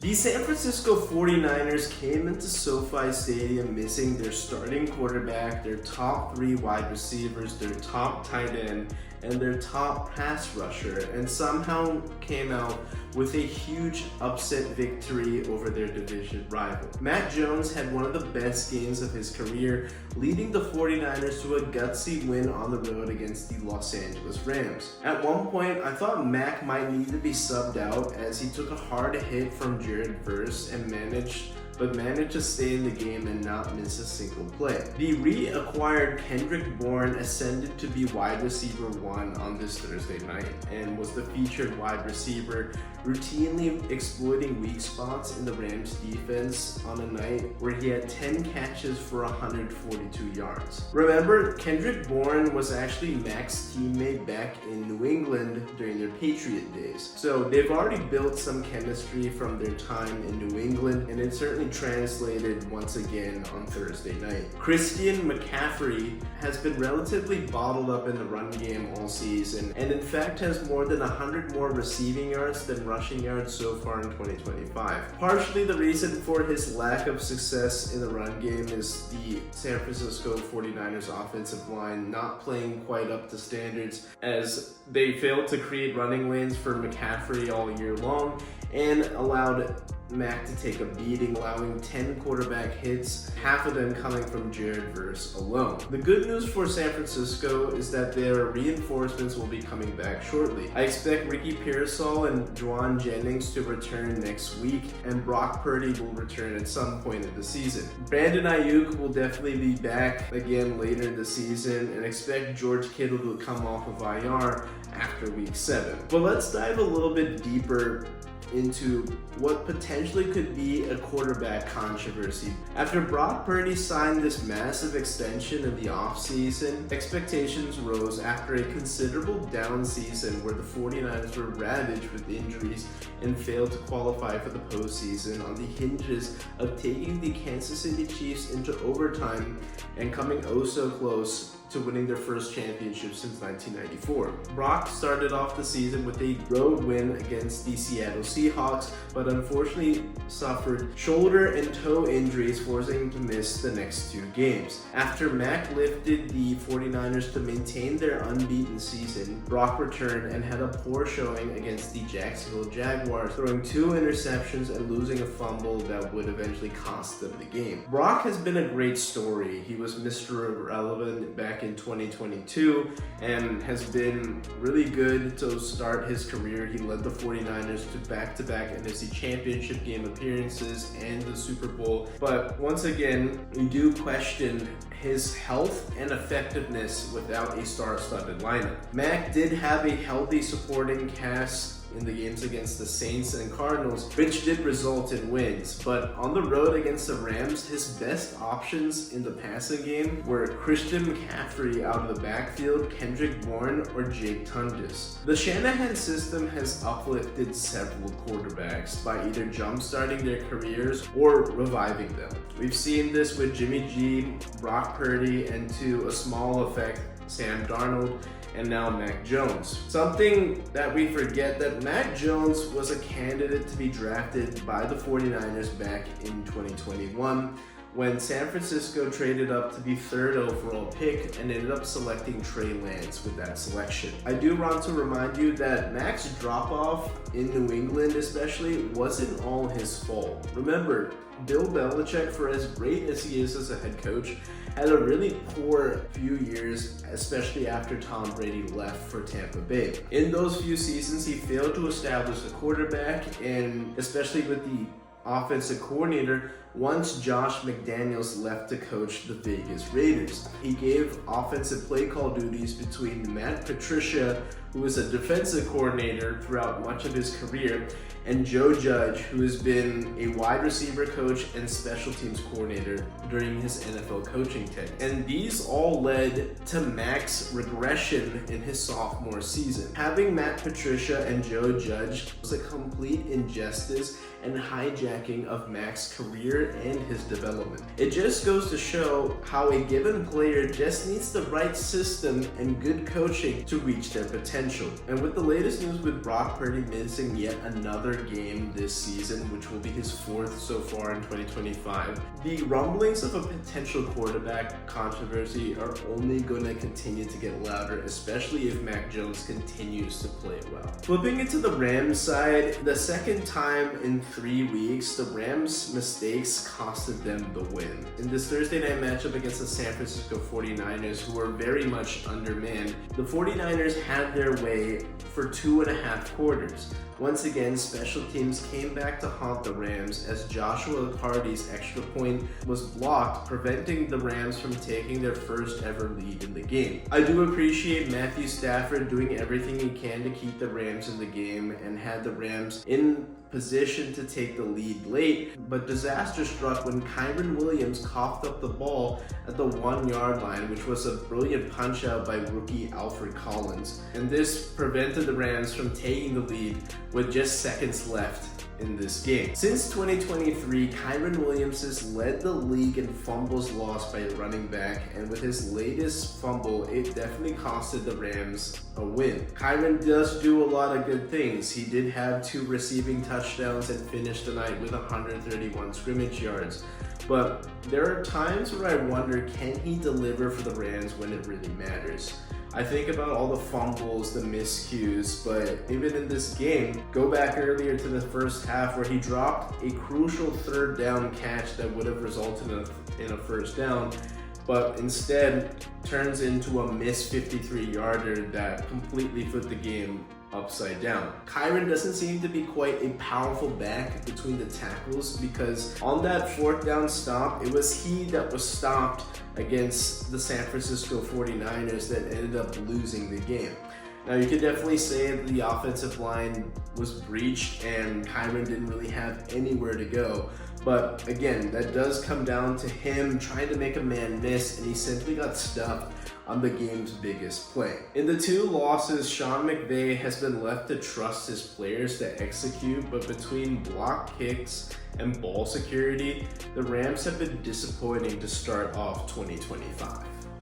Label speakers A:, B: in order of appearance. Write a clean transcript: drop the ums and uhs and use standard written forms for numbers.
A: The San Francisco 49ers came into SoFi Stadium missing their starting quarterback, their top 3 wide receivers, their top tight end, and their top pass rusher, and somehow came out with a huge upset victory over their division rival. Mac Jones had one of the best games of his career, leading the 49ers to a gutsy win on the road against the Los Angeles Rams. At one point, I thought Mac might need to be subbed out as he took a hard hit from Jared Verse and managed to stay in the game and not miss a single play. The reacquired Kendrick Bourne ascended to be wide receiver 1 on this Thursday night and was the featured wide receiver, routinely exploiting weak spots in the Rams defense on a night where he had 10 catches for 142 yards. Remember, Kendrick Bourne was actually Mac's teammate back in New England during their Patriot days. So they've already built some chemistry from their time in New England, and it certainly translated once again on Thursday night. Christian McCaffrey has been relatively bottled up in the run game all season, and in fact has more than 100 more receiving yards than rushing yards so far in 2025. Partially the reason for his lack of success in the run game is the San Francisco 49ers offensive line not playing quite up to standards, as they failed to create running lanes for McCaffrey all year long and allowed Mac to take a beating, allowing 10 quarterback hits, half of them coming from Jared Verse alone. The good news for San Francisco is that their reinforcements will be coming back shortly. I expect Ricky Pearsall and Juwan Jennings to return next week, and Brock Purdy will return at some point in the season. Brandon Ayuk will definitely be back again later in the season, and expect George Kittle to come off of IR after week 7. But let's dive a little bit deeper into what potentially could be a quarterback controversy. After Brock Purdy signed this massive extension in the offseason, expectations rose after a considerable down season where the 49ers were ravaged with injuries and failed to qualify for the postseason on the hinges of taking the Kansas City Chiefs into overtime and coming oh so close to winning their first championship since 1994. Brock started off the season with a road win against the Seattle Seahawks, but unfortunately suffered shoulder and toe injuries, forcing him to miss the next 2 games. After Mac lifted the 49ers to maintain their unbeaten season, Brock returned and had a poor showing against the Jacksonville Jaguars, throwing 2 interceptions and losing a fumble that would eventually cost them the game. Brock has been a great story. He was Mr. Irrelevant back in 2022 and has been really good to start his career. He led the 49ers to back-to-back NFC Championship game appearances and the Super Bowl. But once again, we do question his health and effectiveness without a star-studded lineup. Mac did have a healthy supporting cast in the games against the Saints and Cardinals, which did result in wins. But on the road against the Rams, his best options in the passing game were Christian McCaffrey out of the backfield, Kendrick Bourne, or Jake Tunges. The Shanahan system has uplifted several quarterbacks by either jump-starting their careers or reviving them. We've seen this with Jimmy G, Brock Purdy, and to a small effect, Sam Darnold, and now Mac Jones. Something that we forget, that Mac Jones was a candidate to be drafted by the 49ers back in 2021 when San Francisco traded up to be 3rd overall pick and ended up selecting Trey Lance with that selection. I do want to remind you that Mac's drop-off in New England especially wasn't all his fault. Remember, Bill Belichick, for as great as he is as a head coach, had a really poor few years, especially after Tom Brady left for Tampa Bay. In those few seasons, he failed to establish a quarterback, and especially with the offensive coordinator once Josh McDaniels left to coach the Vegas Raiders. He gave offensive play call duties between Matt Patricia, who was a defensive coordinator throughout much of his career, and Joe Judge, who has been a wide receiver coach and special teams coordinator during his NFL coaching tenure. And these all led to Mac's regression in his sophomore season. Having Matt Patricia and Joe Judge was a complete injustice and hijacking of Mac's career career and his development. It just goes to show how a given player just needs the right system and good coaching to reach their potential. And with the latest news with Brock Purdy missing yet another game this season, which will be his 4th so far in 2025, the rumblings of a potential quarterback controversy are only going to continue to get louder, especially if Mac Jones continues to play well. Flipping it to the Rams side, the second time in 3 weeks, the Rams' mistakes costed them the win. In this Thursday night matchup against the San Francisco 49ers, who are very much undermanned, the 49ers had their way for 2.5 quarters. Once again, special teams came back to haunt the Rams as Joshua Hardy's extra point was blocked, preventing the Rams from taking their first ever lead in the game. I do appreciate Matthew Stafford doing everything he can to keep the Rams in the game and had the Rams in position to take the lead late, but disaster struck when Kyren Williams coughed up the ball at the 1-yard line, which was a brilliant punch out by rookie Alfred Collins. And this prevented the Rams from taking the lead with just seconds left in this game. Since 2023, Kyren Williams has led the league in fumbles lost by a running back, and with his latest fumble, it definitely costed the Rams a win. Kyren does do a lot of good things. He did have 2 receiving touchdowns and finished the night with 131 scrimmage yards. But there are times where I wonder, can he deliver for the Rams when it really matters? I think about all the fumbles, the miscues, but even in this game, go back earlier to the first half where he dropped a crucial 3rd down catch that would have resulted in a first down, but instead turns into a missed 53-yarder that completely flipped the game upside down. Kyren doesn't seem to be quite a powerful back between the tackles, because on that 4th down stop, it was he that was stopped against the San Francisco 49ers that ended up losing the game. Now, you could definitely say that the offensive line was breached and Kyren didn't really have anywhere to go. But again, that does come down to him trying to make a man miss, and he simply got stuffed on the game's biggest play. In the 2 losses, Sean McVay has been left to trust his players to execute, but between block kicks and ball security, the Rams have been disappointing to start off 2025.